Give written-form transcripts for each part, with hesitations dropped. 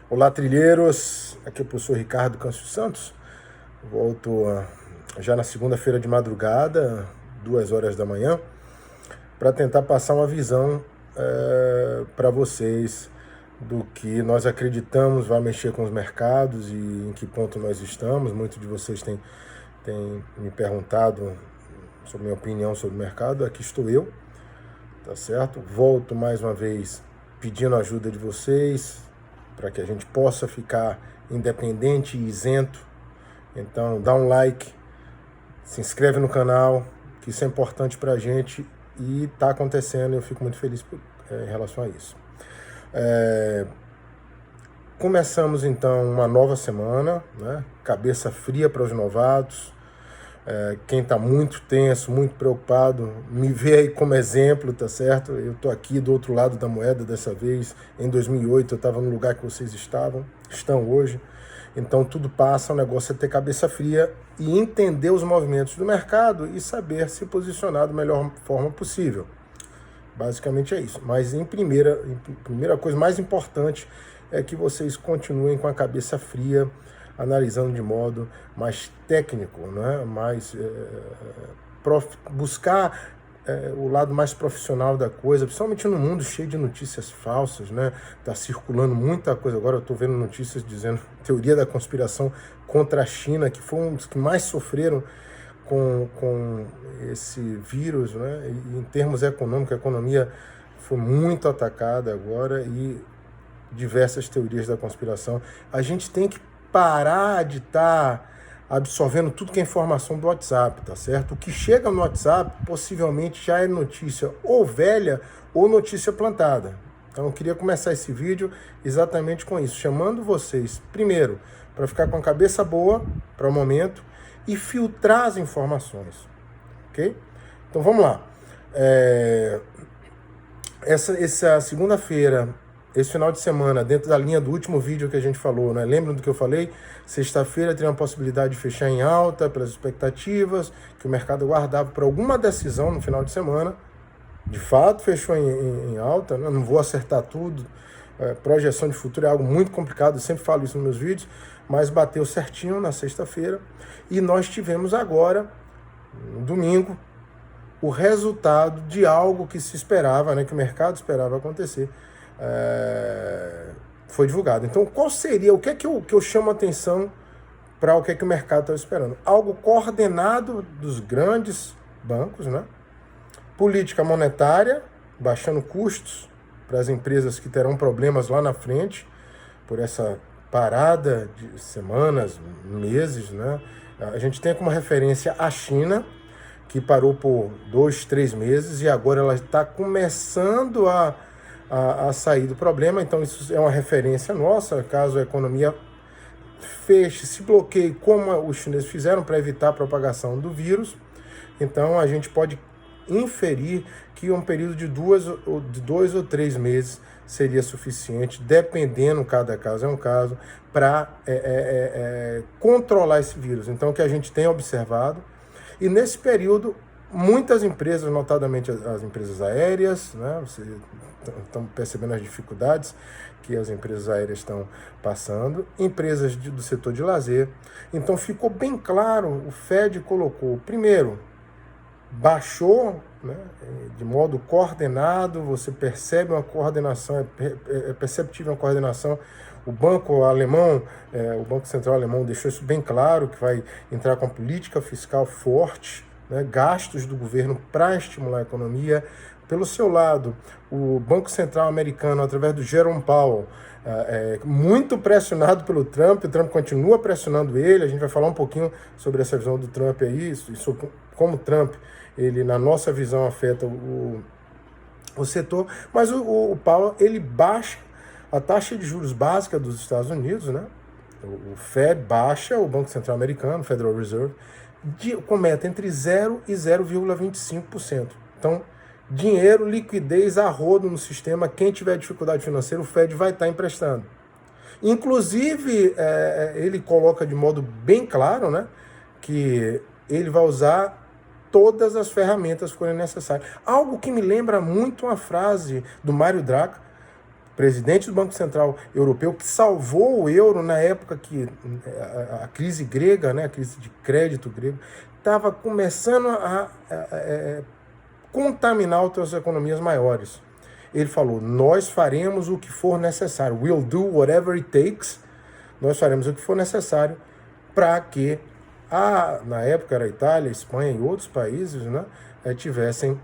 Olá, trilheiros. Aqui é o professor Ricardo Câncio Santos. Volto já na segunda-feira de madrugada, 2 horas da manhã, para tentar passar uma visão para vocês do que nós acreditamos vai mexer com os mercados e em que ponto nós estamos. Muitos de vocês têm me perguntado sobre minha opinião sobre o mercado. Aqui estou eu, tá certo? Volto mais uma vez pedindo a ajuda de vocês para que a gente possa ficar independente e isento. Então dá um like, se inscreve no canal, que isso é importante para a gente e está acontecendo, eu fico muito feliz em relação a isso. Começamos então uma nova semana, né? Cabeça fria para os novatos. Quem está muito tenso, muito preocupado, me vê aí como exemplo, tá certo? Eu estou aqui do outro lado da moeda dessa vez. Em 2008 eu estava no lugar que vocês estão hoje. Então tudo passa, o negócio é ter cabeça fria e entender os movimentos do mercado e saber se posicionar da melhor forma possível. Basicamente é isso. Mas em primeira coisa mais importante é que vocês continuem com a cabeça fria, analisando de modo mais técnico, né? Buscar o lado mais profissional da coisa, principalmente no mundo cheio de notícias falsas, né? Tá circulando muita coisa agora, eu estou vendo notícias dizendo teoria da conspiração contra a China, que foi um dos que mais sofreram com esse vírus, né? E em termos econômicos, a economia foi muito atacada agora e diversas teorias da conspiração. A gente tem que parar de estar absorvendo tudo que é informação do WhatsApp, tá certo? O que chega no WhatsApp possivelmente já é notícia ou velha ou notícia plantada. Então eu queria começar esse vídeo exatamente com isso, chamando vocês, primeiro, para ficar com a cabeça boa para o momento e filtrar as informações, ok? Então vamos lá. Essa segunda-feira, esse final de semana, dentro da linha do último vídeo que a gente falou, né? Lembram do que eu falei? Sexta-feira tem uma possibilidade de fechar em alta pelas expectativas que o mercado guardava para alguma decisão no final de semana. De fato, fechou em alta, né? Não vou acertar tudo. Projeção de futuro é algo muito complicado, eu sempre falo isso nos meus vídeos, mas bateu certinho na sexta-feira. E nós tivemos agora, no domingo, o resultado de algo que se esperava, né? Que o mercado esperava acontecer. Foi divulgado. Então, qual seria, o que é que eu chamo a atenção para o que é que o mercado está esperando? Algo coordenado dos grandes bancos, né? Política monetária, baixando custos para as empresas que terão problemas lá na frente, por essa parada de semanas, meses, né? A gente tem como referência a China, que parou por 2, 3 meses e agora ela está começando a sair do problema. Então isso é uma referência nossa, caso a economia feche, se bloqueie, como os chineses fizeram para evitar a propagação do vírus. Então a gente pode inferir que um período de 2 ou 3 meses seria suficiente, dependendo, cada caso é um caso, para controlar esse vírus. Então o que a gente tem observado, e nesse período muitas empresas, notadamente as empresas aéreas, né, vocês estão percebendo as dificuldades que as empresas aéreas estão passando, empresas do setor de lazer. Então ficou bem claro, o Fed colocou, primeiro, baixou, né, de modo coordenado, você percebe uma coordenação, é perceptível uma coordenação. O Banco Alemão, o Banco Central Alemão deixou isso bem claro, que vai entrar com política fiscal forte, né, gastos do governo para estimular a economia. Pelo seu lado, o Banco Central americano, através do Jerome Powell, muito pressionado pelo Trump, o Trump continua pressionando ele. A gente vai falar um pouquinho sobre essa visão do Trump aí, e sobre como o Trump, ele, na nossa visão, afeta o setor. Mas o Powell, ele baixa a taxa de juros básica dos Estados Unidos, né? O Fed baixa, o Banco Central Americano, Federal Reserve, com meta entre 0 e 0,25%. Então, dinheiro, liquidez a rodo no sistema. Quem tiver dificuldade financeira, o Fed vai estar emprestando. Inclusive, ele coloca de modo bem claro, né, que ele vai usar todas as ferramentas que forem necessárias. Algo que me lembra muito uma frase do Mário Draghi, presidente do Banco Central Europeu, que salvou o euro na época que a crise grega, né, a crise de crédito grego, estava começando a contaminar outras economias maiores. Ele falou, nós faremos o que for necessário. We'll do whatever it takes. Nós faremos o que for necessário para que, na época era a Itália, a Espanha e outros países, né, tivessem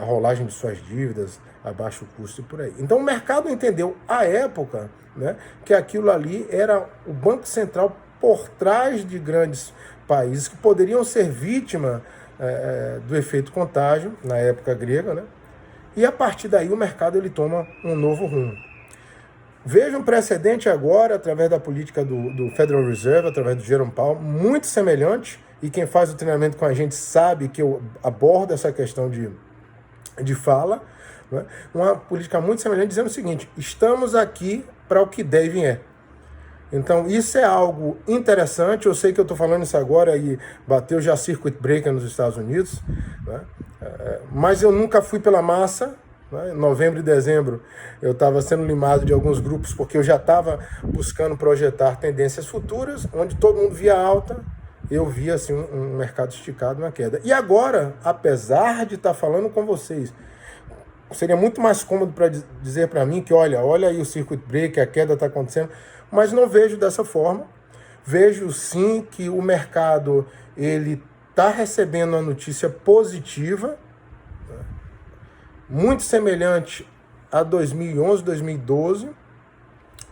a rolagem de suas dívidas a baixo custo e por aí. Então o mercado entendeu, à época, né, que aquilo ali era o Banco Central por trás de grandes países que poderiam ser vítima do efeito contágio, na época grega, né? E a partir daí o mercado ele toma um novo rumo. Veja um precedente agora, através da política do Federal Reserve, através do Jerome Powell, muito semelhante, e quem faz o treinamento com a gente sabe que eu abordo essa questão de fala, né? Uma política muito semelhante, dizendo o seguinte, estamos aqui para o que der e vier. Então, isso é algo interessante. Eu sei que eu estou falando isso agora e bateu já circuit breaker nos Estados Unidos, né? Mas eu nunca fui pela massa. Né? Em novembro e dezembro, eu estava sendo limado de alguns grupos porque eu já estava buscando projetar tendências futuras, onde todo mundo via alta, eu via assim, um mercado esticado na queda. E agora, apesar de estar falando com vocês, seria muito mais cômodo para dizer para mim que, olha aí o circuit breaker, a queda está acontecendo, mas não vejo dessa forma. Vejo sim que o mercado ele está recebendo uma notícia positiva, né? Muito semelhante a 2011, 2012,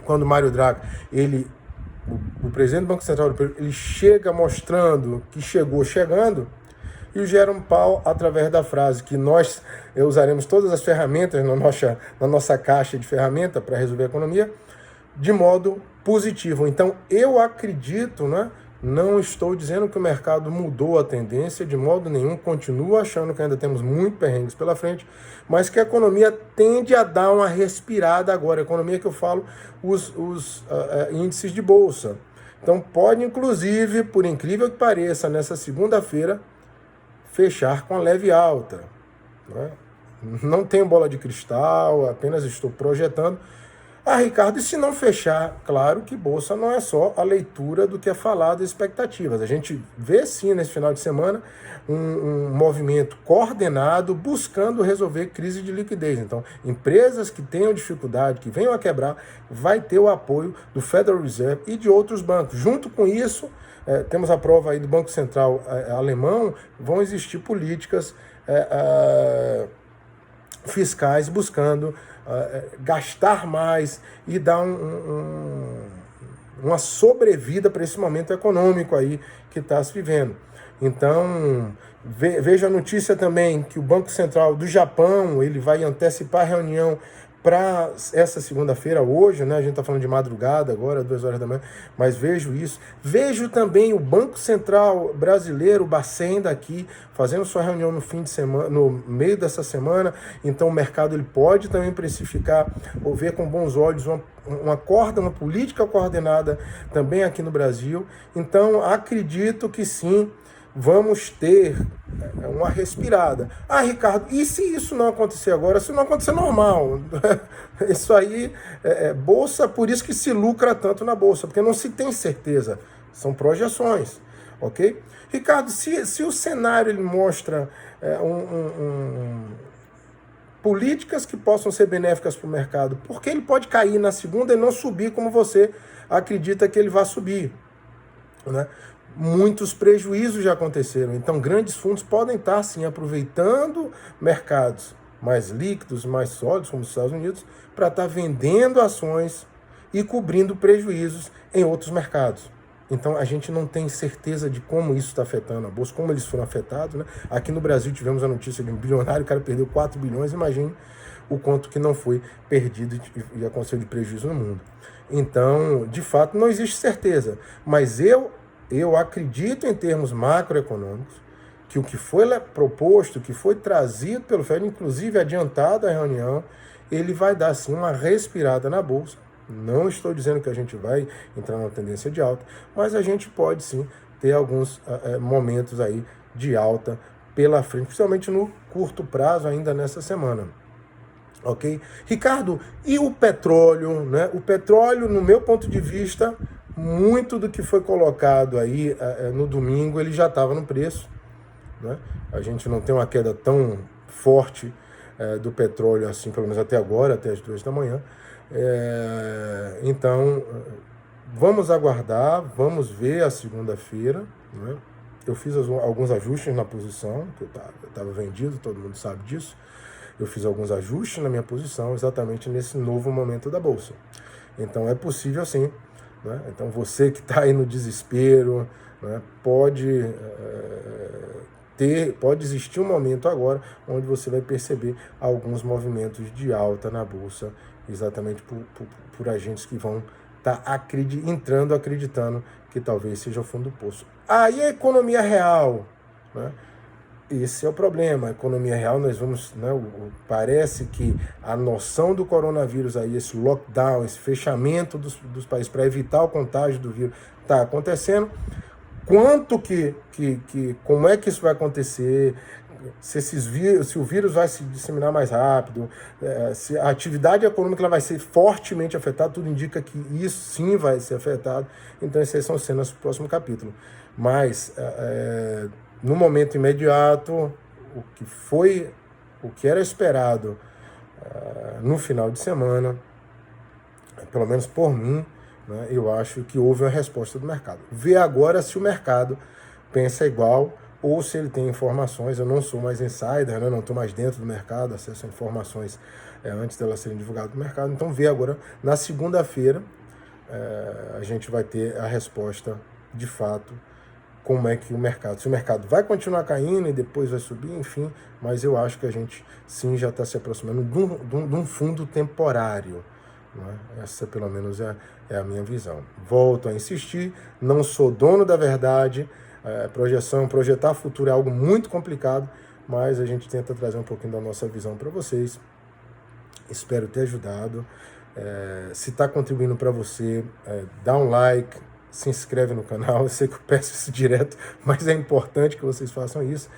quando Mário Draghi, o presidente do Banco Central Europeu, ele chega mostrando que chegou chegando, e o Jerome Powell, através da frase que nós usaremos todas as ferramentas na nossa caixa de ferramenta para resolver a economia, de modo positivo. Então, eu acredito, né? Não estou dizendo que o mercado mudou a tendência, de modo nenhum, continuo achando que ainda temos muito perrengues pela frente, mas que a economia tende a dar uma respirada agora. A economia que eu falo, os índices de bolsa. Então, pode, inclusive, por incrível que pareça, nessa segunda-feira, fechar com a leve alta. Né? Não tenho bola de cristal, apenas estou projetando. Ricardo, e se não fechar? Claro que bolsa não é só a leitura do que é falado e expectativas. A gente vê sim nesse final de semana um movimento coordenado buscando resolver crise de liquidez. Então, empresas que tenham dificuldade, que venham a quebrar, vai ter o apoio do Federal Reserve e de outros bancos. Junto com isso, temos a prova aí do Banco Central alemão, vão existir políticas fiscais buscando gastar mais e dar uma sobrevida para esse momento econômico aí que está se vivendo. Então, veja a notícia também que o Banco Central do Japão ele vai antecipar a reunião para essa segunda-feira, hoje, né? A gente está falando de madrugada agora, 2 horas da manhã, mas vejo isso. Vejo também o Banco Central brasileiro, o Bacen daqui, fazendo sua reunião no fim de semana, no meio dessa semana. Então o mercado ele pode também precificar ou ver com bons olhos uma política coordenada também aqui no Brasil. Então acredito que sim, vamos ter uma respirada. Ricardo, e se isso não acontecer agora? Se não acontecer, normal. Isso aí bolsa, por isso que se lucra tanto na bolsa, porque não se tem certeza. São projeções, ok? Ricardo, se o cenário ele mostra políticas que possam ser benéficas para o mercado, por que ele pode cair na segunda e não subir como você acredita que ele vai subir? Né? Muitos prejuízos já aconteceram, então grandes fundos podem estar sim aproveitando mercados mais líquidos, mais sólidos, como os Estados Unidos, para estar vendendo ações e cobrindo prejuízos em outros mercados. Então a gente não tem certeza de como isso está afetando a bolsa, como eles foram afetados. Né? Aqui no Brasil tivemos a notícia de um bilionário, o cara perdeu 4 bilhões, imagine o quanto que não foi perdido e aconteceu de prejuízo no mundo. Então, de fato, não existe certeza, mas eu acredito em termos macroeconômicos que o que foi proposto, o que foi trazido pelo FED, inclusive adiantado à reunião, ele vai dar sim uma respirada na bolsa. Não estou dizendo que a gente vai entrar numa tendência de alta, mas a gente pode sim ter alguns momentos aí de alta pela frente, principalmente no curto prazo ainda nessa semana. Ok? Ricardo, e o petróleo, né? O petróleo, no meu ponto de vista, muito do que foi colocado aí no domingo, ele já estava no preço, né? A gente não tem uma queda tão forte do petróleo assim, pelo menos até agora, até as 2 da manhã. Então, vamos aguardar, vamos ver a segunda-feira, né? Eu fiz alguns ajustes na posição, que eu estava vendido, todo mundo sabe disso. Eu fiz alguns ajustes na minha posição exatamente nesse novo momento da Bolsa. Então é possível sim, né? Então você que está aí no desespero, né, pode existir um momento agora onde você vai perceber alguns movimentos de alta na Bolsa, exatamente por agentes que vão estar acreditando que talvez seja o fundo do poço. Aí a economia real, né? Esse é o problema. A economia real, nós vamos, né, parece que a noção do coronavírus aí, esse lockdown, esse fechamento dos países para evitar o contágio do vírus está acontecendo. Como é que isso vai acontecer? Se o vírus vai se disseminar mais rápido, se a atividade econômica ela vai ser fortemente afetada, tudo indica que isso sim vai ser afetado. Então, essas são cenas do próximo capítulo. Mas, no momento imediato, o que era esperado no final de semana, pelo menos por mim, né, eu acho que houve uma resposta do mercado. Ver agora se o mercado pensa igual ou se ele tem informações. Eu não sou mais insider, né, não estou mais dentro do mercado, acesso a informações antes delas serem divulgadas no mercado. Então, ver agora, na segunda-feira, a gente vai ter a resposta de fato, como é que se o mercado vai continuar caindo e depois vai subir, enfim, mas eu acho que a gente sim já está se aproximando de um fundo temporário, né? Essa pelo menos é a minha visão. Volto a insistir, não sou dono da verdade, projetar futuro é algo muito complicado, mas a gente tenta trazer um pouquinho da nossa visão para vocês. Espero ter ajudado. Se está contribuindo para você, dá um like, se inscreve no canal. Eu sei que eu peço isso direto, mas é importante que vocês façam isso.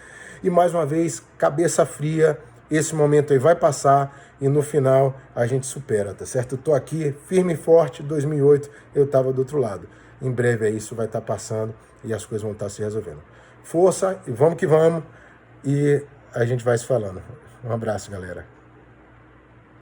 E mais uma vez, cabeça fria, esse momento aí vai passar e no final a gente supera, tá certo? Eu tô aqui, firme e forte, 2008 eu estava do outro lado. Em breve isso vai estar passando e as coisas vão estar se resolvendo. Força e vamos que vamos, e a gente vai se falando. Um abraço, galera.